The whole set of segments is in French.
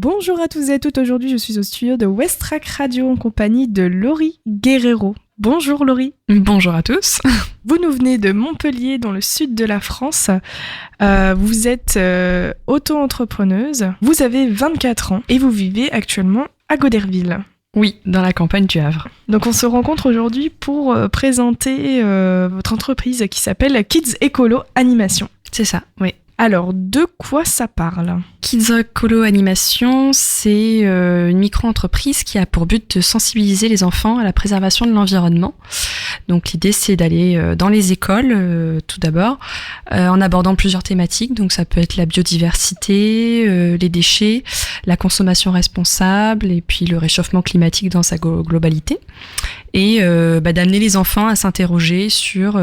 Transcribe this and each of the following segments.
Bonjour à tous et à toutes, aujourd'hui je suis au studio de Westrack Radio en compagnie de Laurie Guerrero. Bonjour Laurie. Bonjour à tous. Vous nous venez de Montpellier dans le sud de la France. Vous êtes auto-entrepreneuse, vous avez 24 ans et vous vivez actuellement à Goderville. Oui, dans la campagne du Havre. Donc on se rencontre aujourd'hui pour présenter votre entreprise qui s'appelle Kids Écolo Animation. C'est ça, oui. Alors, de quoi ça parle ? Kids Écolo Animation, c'est une micro-entreprise qui a pour but de sensibiliser les enfants à la préservation de l'environnement. Donc l'idée, c'est d'aller dans les écoles, tout d'abord, en abordant plusieurs thématiques. Donc ça peut être la biodiversité, les déchets, la consommation responsable et puis le réchauffement climatique dans sa globalité. Et d'amener les enfants à s'interroger sur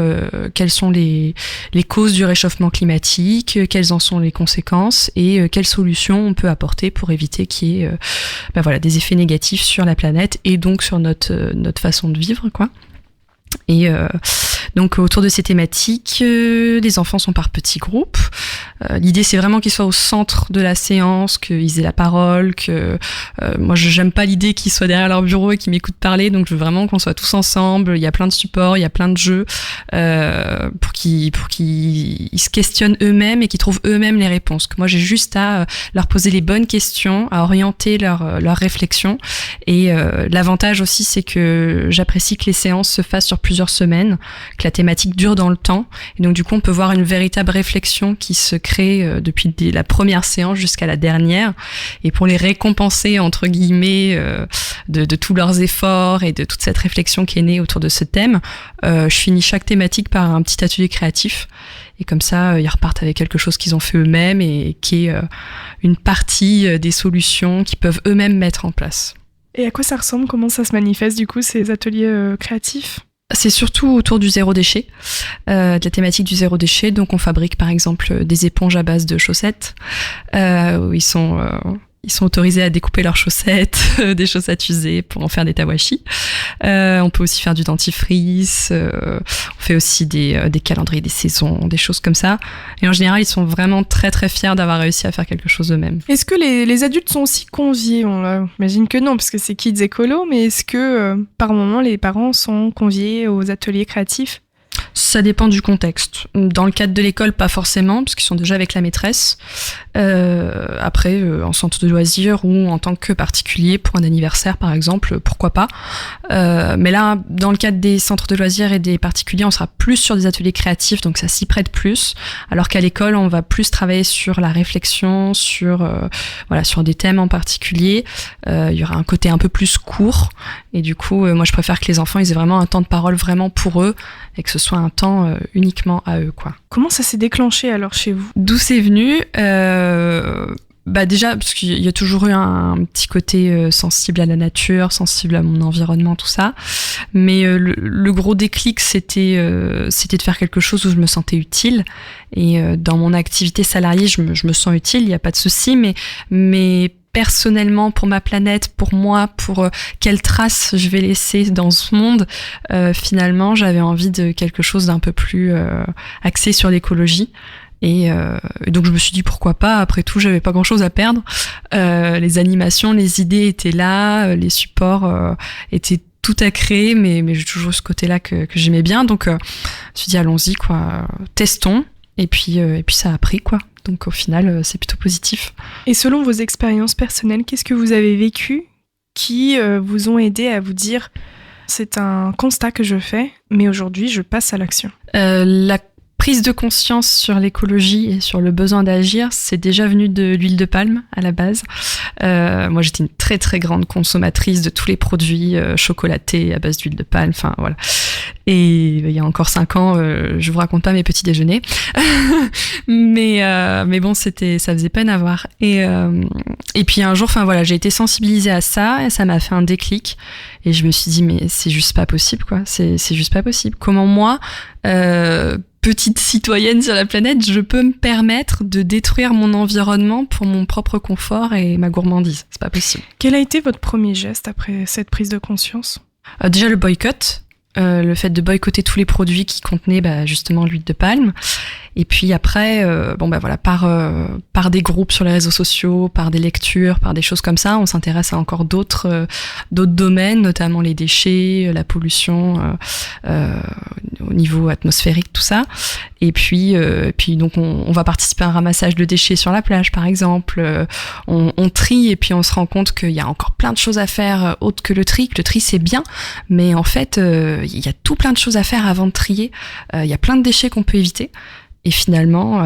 quelles sont les causes du réchauffement climatique, quelles en sont les conséquences et quelles solutions on peut apporter pour éviter qu'il y ait des effets négatifs sur la planète et donc sur notre façon de vivre, quoi. Et donc autour de ces thématiques, les enfants sont par petits groupes. L'idée, c'est vraiment qu'ils soient au centre de la séance, qu'ils aient la parole, que moi j'aime pas l'idée qu'ils soient derrière leur bureau et qu'ils m'écoutent parler, donc je veux vraiment qu'on soit tous ensemble. Il y a plein de supports, il y a plein de jeux pour qu'ils se questionnent eux-mêmes et qu'ils trouvent eux-mêmes les réponses. Que moi j'ai juste à leur poser les bonnes questions, à orienter leur réflexion. Et l'avantage aussi, c'est que j'apprécie que les séances se fassent sur plusieurs semaines, que la thématique dure dans le temps, et donc du coup on peut voir une véritable réflexion qui se crée depuis la première séance jusqu'à la dernière, et pour les récompenser entre guillemets de tous leurs efforts et de toute cette réflexion qui est née autour de ce thème, je finis chaque thématique par un petit atelier créatif, et comme ça ils repartent avec quelque chose qu'ils ont fait eux-mêmes et qui est une partie des solutions qu'ils peuvent eux-mêmes mettre en place. Et à quoi ça ressemble ? Comment ça se manifeste du coup ces ateliers créatifs ? C'est surtout autour du zéro déchet, de la thématique du zéro déchet. Donc on fabrique par exemple des éponges à base de chaussettes, où ils sont autorisés à découper leurs chaussettes, des chaussettes usées pour en faire des tawashi. On peut aussi faire du dentifrice, on fait aussi des calendriers des saisons, des choses comme ça. Et en général, ils sont vraiment très très fiers d'avoir réussi à faire quelque chose eux-mêmes. Est-ce que les adultes sont aussi conviés ? On imagine que non, parce que c'est Kids Écolo, mais est-ce que par moment les parents sont conviés aux ateliers créatifs ? Ça dépend du contexte. Dans le cadre de l'école, pas forcément, parce qu'ils sont déjà avec la maîtresse. Après, en centre de loisirs ou en tant que particulier pour un anniversaire, par exemple, pourquoi pas. Mais là, dans le cadre des centres de loisirs et des particuliers, on sera plus sur des ateliers créatifs, donc ça s'y prête plus. Alors qu'à l'école, on va plus travailler sur la réflexion, sur des thèmes en particulier. Il y aura un côté un peu plus court. Et du coup, moi, je préfère que les enfants, ils aient vraiment un temps de parole vraiment pour eux et que ce soit un temps uniquement à eux, quoi. Comment ça s'est déclenché alors chez vous ? D'où c'est venu ? Déjà, parce qu'il y a toujours eu un petit côté sensible à la nature, sensible à mon environnement, tout ça. Mais le gros déclic, c'était de faire quelque chose où je me sentais utile. Et dans mon activité salariée, je me sens utile, il n'y a pas de souci, mais personnellement, pour ma planète, pour moi, pour quelle trace je vais laisser dans ce monde, finalement, j'avais envie de quelque chose d'un peu plus axé sur l'écologie. Et donc je me suis dit pourquoi pas, après tout j'avais pas grand chose à perdre, les animations, les idées étaient là, les supports étaient tout à créer, mais j'ai toujours ce côté là que j'aimais bien, donc je me suis dit allons-y quoi, testons, et puis ça a pris quoi. Donc au final, c'est plutôt positif. Et selon vos expériences personnelles, qu'est-ce que vous avez vécu qui vous ont aidé à vous dire « c'est un constat que je fais, mais aujourd'hui, je passe à l'action » ? La prise de conscience sur l'écologie et sur le besoin d'agir, c'est déjà venu de l'huile de palme à la base. Moi, j'étais une très très grande consommatrice de tous les produits chocolatés à base d'huile de palme, enfin voilà. Et il y a encore 5 ans, je vous raconte pas mes petits déjeuners, mais bon, ça faisait peine à voir. Et puis un jour, j'ai été sensibilisée à ça et ça m'a fait un déclic. Et je me suis dit mais c'est juste pas possible quoi, c'est juste pas possible. Comment moi, petite citoyenne sur la planète, je peux me permettre de détruire mon environnement pour mon propre confort et ma gourmandise. C'est pas possible. Quel a été votre premier geste après cette prise de conscience ? Déjà le boycott. le fait de boycotter tous les produits qui contenaient justement l'huile de palme. Et puis après, par des groupes sur les réseaux sociaux, par des lectures, par des choses comme ça, on s'intéresse à encore d'autres domaines, notamment les déchets, la pollution au niveau atmosphérique, tout ça. Et puis donc on va participer à un ramassage de déchets sur la plage, par exemple. On trie et puis on se rend compte qu'il y a encore plein de choses à faire autres que le tri. Que le tri c'est bien, mais en fait il y a tout plein de choses à faire avant de trier. Il y a plein de déchets qu'on peut éviter. Et finalement,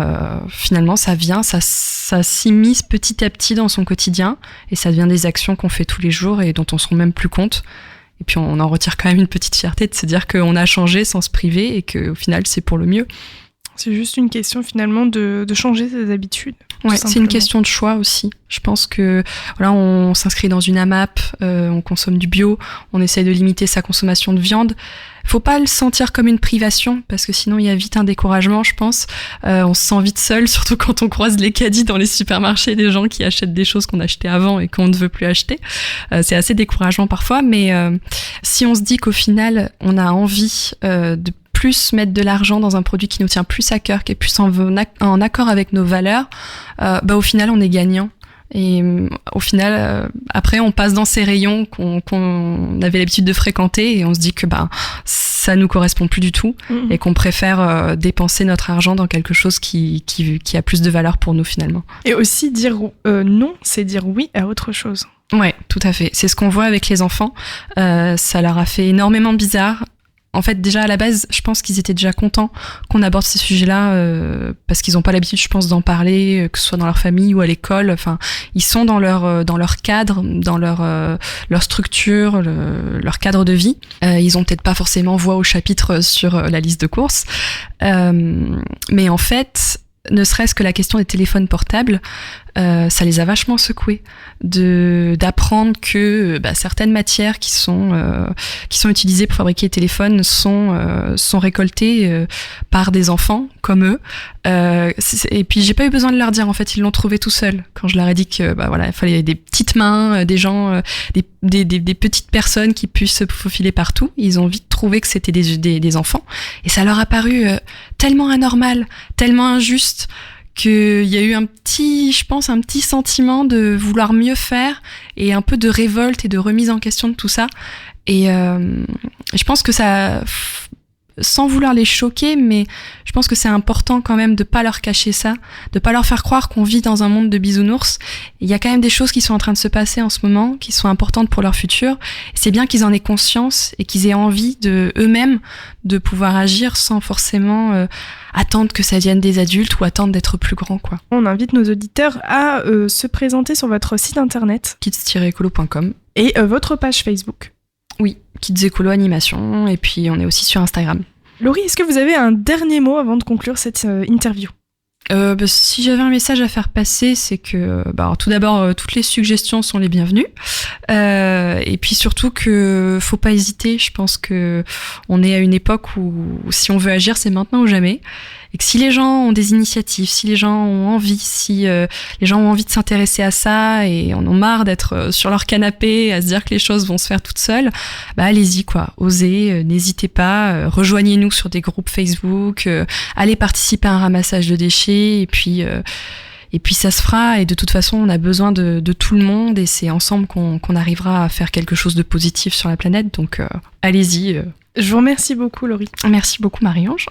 ça s'immisce petit à petit dans son quotidien et ça devient des actions qu'on fait tous les jours et dont on se rend même plus compte. Et puis on en retire quand même une petite fierté de se dire qu'on a changé sans se priver et qu'au final c'est pour le mieux. C'est juste une question finalement de changer ses habitudes. Ouais, c'est une question de choix aussi. Je pense que voilà, on s'inscrit dans une AMAP, on consomme du bio, on essaye de limiter sa consommation de viande. Faut pas le sentir comme une privation parce que sinon il y a vite un découragement, je pense. On se sent vite seul, surtout quand on croise les caddies dans les supermarchés, des gens qui achètent des choses qu'on achetait avant et qu'on ne veut plus acheter. C'est assez décourageant parfois, mais si on se dit qu'au final on a envie de plus mettre de l'argent dans un produit qui nous tient plus à cœur, qui est plus en accord avec nos valeurs, au final on est gagnant. Et au final, après, on passe dans ces rayons qu'on avait l'habitude de fréquenter et on se dit que ça nous correspond plus du tout et qu'on préfère dépenser notre argent dans quelque chose qui a plus de valeur pour nous finalement. Et aussi dire non, c'est dire oui à autre chose. Ouais, tout à fait. C'est ce qu'on voit avec les enfants. Ça leur a fait énormément bizarre. En fait, déjà à la base, je pense qu'ils étaient déjà contents qu'on aborde ces sujets-là parce qu'ils n'ont pas l'habitude, je pense, d'en parler, que ce soit dans leur famille ou à l'école. Enfin, ils sont dans leur cadre, dans leur structure, leur cadre de vie. Ils ont peut-être pas forcément voix au chapitre sur la liste de courses, mais en fait, ne serait-ce que la question des téléphones portables, ça les a vachement secoués d'apprendre que certaines matières qui sont utilisées pour fabriquer les téléphones sont récoltées par des enfants comme eux. Et puis j'ai pas eu besoin de leur dire, en fait ils l'ont trouvé tout seuls quand je leur ai dit que il fallait des petites mains, des gens, des petites personnes qui puissent se faufiler partout. Ils ont vite trouvé que c'était des enfants et ça leur a paru tellement anormal, tellement injuste, qu'il y a eu un petit sentiment de vouloir mieux faire et un peu de révolte et de remise en question de tout ça. Et je pense que ça, sans vouloir les choquer, mais je pense que c'est important quand même de pas leur cacher ça, de pas leur faire croire qu'on vit dans un monde de bisounours. Il y a quand même des choses qui sont en train de se passer en ce moment, qui sont importantes pour leur futur. C'est bien qu'ils en aient conscience et qu'ils aient envie eux-mêmes de pouvoir agir sans forcément attendre que ça vienne des adultes ou attendre d'être plus grands, quoi. On invite nos auditeurs à se présenter sur votre site internet kids-écolo.com et votre page Facebook. Oui, Kids Écolo Animation, et puis on est aussi sur Instagram. Laurie, est-ce que vous avez un dernier mot avant de conclure cette interview ? Si j'avais un message à faire passer, c'est que tout d'abord, toutes les suggestions sont les bienvenues, et puis surtout que faut pas hésiter. Je pense que on est à une époque où si on veut agir, c'est maintenant ou jamais. Et que si les gens ont des initiatives, si les gens ont envie, si les gens ont envie de s'intéresser à ça et en ont marre d'être sur leur canapé à se dire que les choses vont se faire toutes seules, allez-y quoi, osez, n'hésitez pas, rejoignez-nous sur des groupes Facebook, allez participer à un ramassage de déchets et puis ça se fera. Et de toute façon, on a besoin de tout le monde et c'est ensemble qu'on arrivera à faire quelque chose de positif sur la planète. Donc allez-y. Je vous remercie beaucoup, Laurie. Merci beaucoup, Marie-Ange.